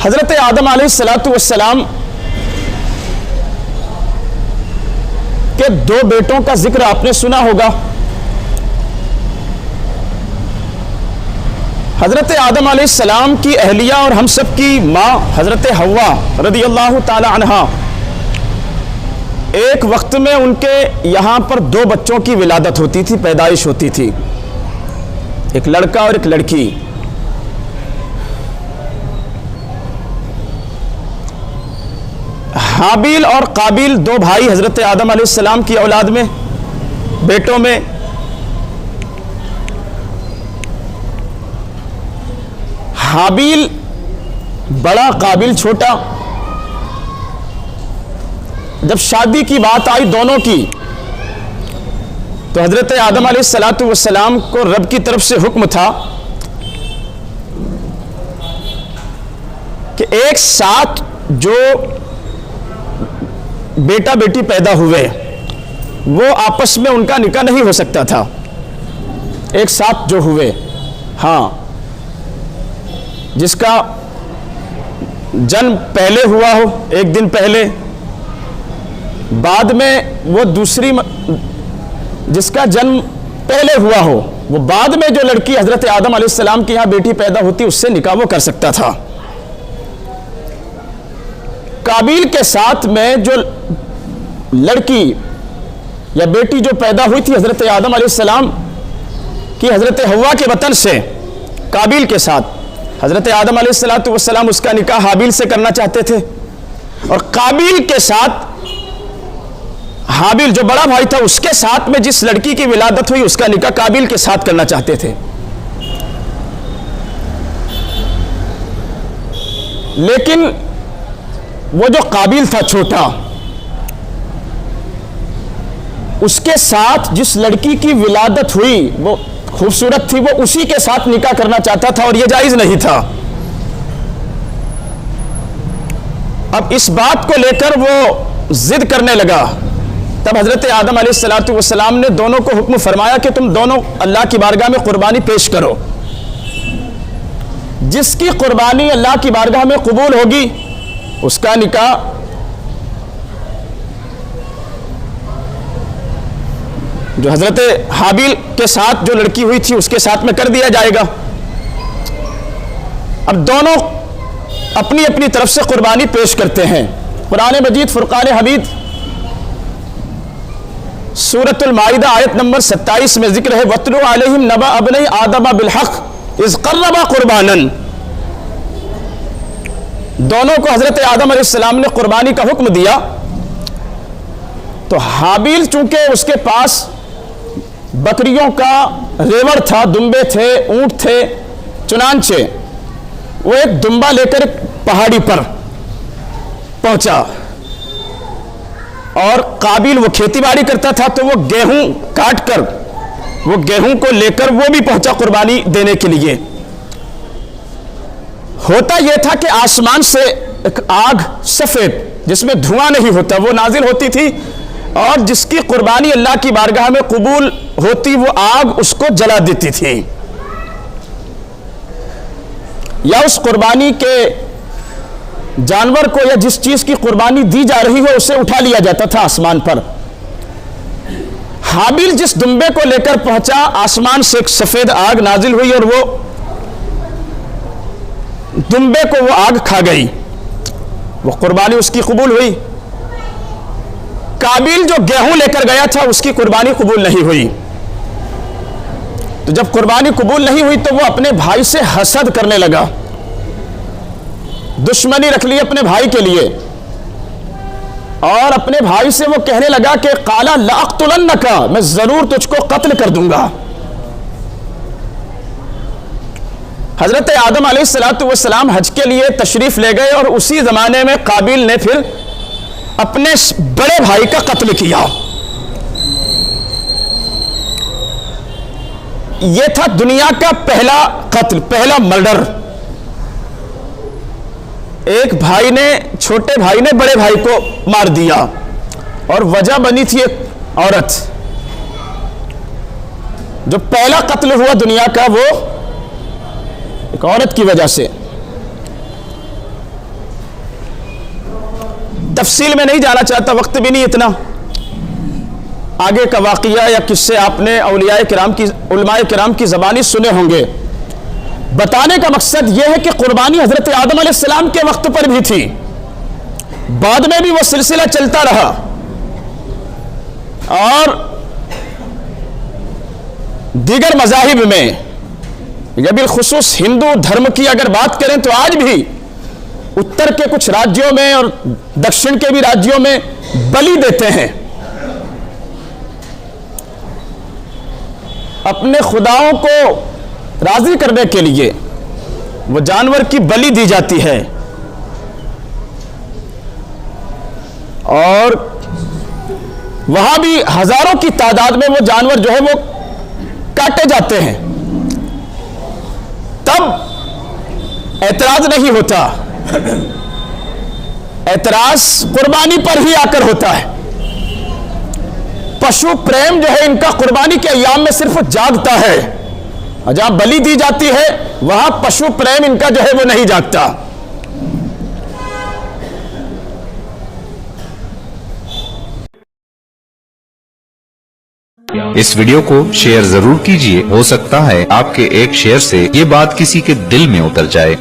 हजरत आदम अलैहिस्सलातु वस्सलाम के दो बेटों का जिक्र आपने सुना होगा। हजरत आदम अलैहिस्सलाम की अहलिया और हम सब की माँ हजरत हव्वा रदियल्लाहु ताला अन्हा, एक वक्त में उनके यहाँ पर दो बच्चों की विलादत होती थी, पैदाइश होती थी, एक लड़का और एक लड़की। हाबिल और काबिल दो भाई हजरत आदम अलैहिस्सलाम की औलाद में, बेटों में। हाबिल बड़ा, काबिल छोटा। जब शादी की बात आई दोनों की, तो हजरत आदम अलैहिस्सलातु वस्सलाम को रब की तरफ से हुक्म था कि एक साथ जो बेटा बेटी पैदा हुए वो आपस में उनका निकाह नहीं हो सकता था, एक साथ जो हुए। हाँ, जिसका जन्म पहले हुआ हो, एक दिन पहले, बाद में वो दूसरी, जिसका जन्म पहले हुआ हो, वो बाद में जो लड़की हजरत आदम अलैहिस्सलाम की यहां बेटी पैदा होती उससे निकाह वो कर सकता था। काबिल के साथ में जो लड़की या बेटी जो पैदा हुई थी हजरत आदम अलैहिस्सलाम की हजरत हव्वा के वतन से, काबिल के साथ हजरत आदम अलैहिस्सलातु वस्सलाम उसका निकाह हाबिल से करना चाहते थे, और काबिल के साथ हाबिल जो बड़ा भाई था उसके साथ में जिस लड़की की विलादत हुई उसका निकाह काबिल के साथ करना चाहते थे। लेकिन वो जो काबिल था छोटा, उसके साथ जिस लड़की की विलादत हुई वो खूबसूरत थी, वो उसी के साथ निकाह करना चाहता था और ये जायज नहीं था। अब इस बात को लेकर वो जिद करने लगा। तब हजरत आदम अलैहिस्सलातु वस्सलाम ने दोनों को हुक्म फरमाया कि तुम दोनों अल्लाह की बारगाह में कुर्बानी पेश करो। जिसकी कुर्बानी अल्लाह की बारगाह में कबूल होगी उसका निकाह जो हजरत हाबिल के साथ जो लड़की हुई थी उसके साथ में कर दिया जाएगा। अब दोनों अपनी अपनी तरफ से कुर्बानी पेश करते हैं। कुरान मजीद फुरकान हमीद सूरतुल माइदा आयत नंबर 27 में जिक्र है, वत्लु अलैहिम नबा अबनई आदम बिलहक इज़ क़र्रबा कुर्बानन। दोनों को हजरत आदम अलैहिस्सलाम ने कुर्बानी का हुक्म दिया। तो हाबिल चूंकि उसके पास बकरियों का रेवड़ था, दुम्बे थे, ऊंट थे, चुनांचे, वो एक दुम्बा लेकर पहाड़ी पर पहुंचा। और काबिल वो खेतीबाड़ी करता था, तो वो गेहूं काट कर वो गेहूं को लेकर वो भी पहुंचा कुर्बानी देने के लिए। होता यह था कि आसमान से एक आग सफेद जिसमें धुआं नहीं होता वो नाजिल होती थी, और जिसकी कुर्बानी अल्लाह की बारगाह में कबूल होती वो आग उसको जला देती थी, या उस कुर्बानी के जानवर को या जिस चीज की कुर्बानी दी जा रही हो उसे उठा लिया जाता था आसमान पर। हाबिल जिस दुम्बे को लेकर पहुंचा, आसमान से एक सफेद आग नाजिल हुई और वो दुम्बे को वो आग खा गई, वो कुर्बानी उसकी कबूल हुई। काबिल जो गेहूं लेकर गया था उसकी कुर्बानी कबूल नहीं हुई। तो जब कुर्बानी कबूल नहीं हुई तो वो अपने भाई से हसद करने लगा, दुश्मनी रख ली अपने भाई के लिए, और अपने भाई से वो कहने लगा कि काला लाक़तुलन्नका, मैं जरूर तुझको कत्ल कर दूंगा। हजरत आदम अलैहिस्सलातु वस्सलाम हज के लिए तशरीफ ले गए, और उसी जमाने में काबिल ने फिर अपने बड़े भाई का कत्ल किया। यह था दुनिया का पहला कत्ल, पहला मर्डर। एक भाई ने, छोटे भाई ने बड़े भाई को मार दिया, और वजह बनी थी एक औरत। जो पहला कत्ल हुआ दुनिया का वो एक औरत की वजह से। तफसील में नहीं जाना चाहता, वक्त भी नहीं इतना। आगे का वाक़या या किस्से आपने औलियाए किराम की, उलमाए किराम की ज़बानी सुने होंगे। बताने का मकसद यह है कि कुर्बानी हज़रत आदम अलैहिस्सलाम के वक्त पर भी थी, बाद में भी वो सिलसिला चलता रहा। और दीगर मज़ाहिब में या बिलखुसूस हिंदू धर्म की अगर बात करें तो आज भी उत्तर के कुछ राज्यों में और दक्षिण के भी राज्यों में बलि देते हैं। अपने खुदाओं को राजी करने के लिए वो जानवर की बलि दी जाती है और वहां भी हजारों की तादाद में वो जानवर जो है वो काटे जाते हैं। तब एतराज नहीं होता, एतराज कुर्बानी पर ही आकर होता है। पशु प्रेम जो है इनका कुर्बानी के अय्याम में सिर्फ जागता है, और जहां बलि दी जाती है वहां पशु प्रेम इनका जो है वो नहीं जागता। इस वीडियो को शेयर जरूर कीजिए। हो सकता है आपके एक शेयर से ये बात किसी के दिल में उतर जाए।